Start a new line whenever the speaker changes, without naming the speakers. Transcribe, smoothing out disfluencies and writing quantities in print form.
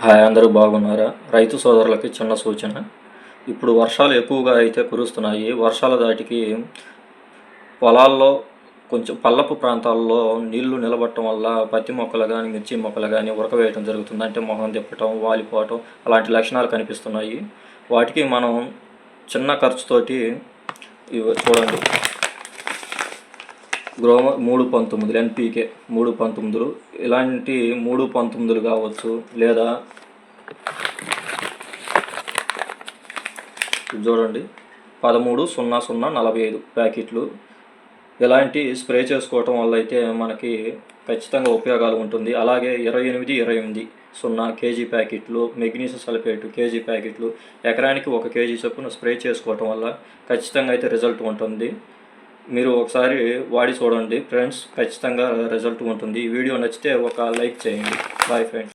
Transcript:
Hi, అందరూ బాగున్నారా? రైతు సోదరులకి చిన్న సూచన. ఇప్పుడు వర్షాలు ఎక్కువగా అయితే కురుస్తున్నాయి. వర్షాల దాటికి పొలాల్లో కొంచెం పల్లపు ప్రాంతాల్లో నీళ్లు నిలబడటం వల్ల పత్తి మొక్కలు కానీ మిర్చి మొక్కలు కానీ ఉరకవేయటం జరుగుతుంది. అంటే మొహం తిప్పటం, వాలిపోవటం అలాంటి లక్షణాలు కనిపిస్తున్నాయి. వాటికి మనం చిన్న ఖర్చుతోటి చూడండి, గ్రోమర్ 319 NPK 319 ఇలాంటి 319 కావచ్చు, లేదా చూడండి 13-00-45 ప్యాకెట్లు ఇలాంటి స్ప్రే చేసుకోవటం వల్ల అయితే మనకి ఖచ్చితంగా ఉపయోగాలు ఉంటుంది. అలాగే 28-28-0 కేజీ ప్యాకెట్లు మెగ్నీషియం సల్ఫేట్ కేజీ ప్యాకెట్లు ఎకరానికి 1 కేజీ చొప్పున స్ప్రే చేసుకోవటం వల్ల ఖచ్చితంగా అయితే రిజల్ట్ ఉంటుంది. మీరు ఒకసారి వాడి చూడండి ఫ్రెండ్స్, ఖచ్చితంగా రిజల్ట్ ఉంటుంది. ఈ వీడియో నచ్చితే ఒక లైక్ చేయండి. Bye friends.